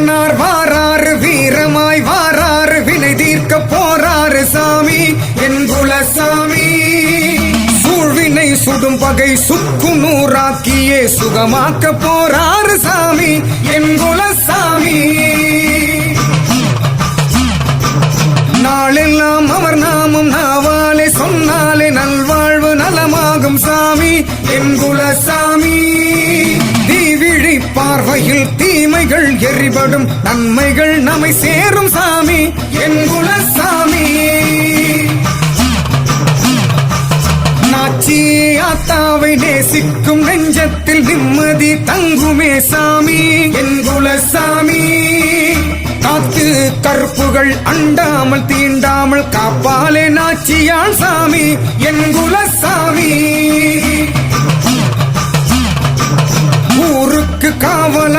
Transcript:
அரணார் வாராறு வீரமாய் வாராறு வினை தீர்க்க போராறு சாமி என் குலசாமி. சூழ்வினை சுடும் பகை சுக்கு நூறாக்கியே சுகமாக்க போராறு சாமி என் குலசாமி. நாளெல்லாம் அவர் நாமம் நாவாலே சொன்னாலே நல்வாழ்வு நலமாகும் சாமி என் குலசாமி. தீவிழி பார்வையில் தீமைகள் எரிபடும் நன்மைகள் நம்மை சேரும் சாமி என் குலசாமி. நாச்சி ஆத்தாவை நேசிக்கும் நெஞ்சத்தில் நிம்மதி தங்குமே சாமி என் குலசாமி. காத்து கருப்புகள் அண்டாமல் தீண்டாமல் காப்பாலே நாச்சியான் சாமி என் குலசாமி. ஊருக்கு காவல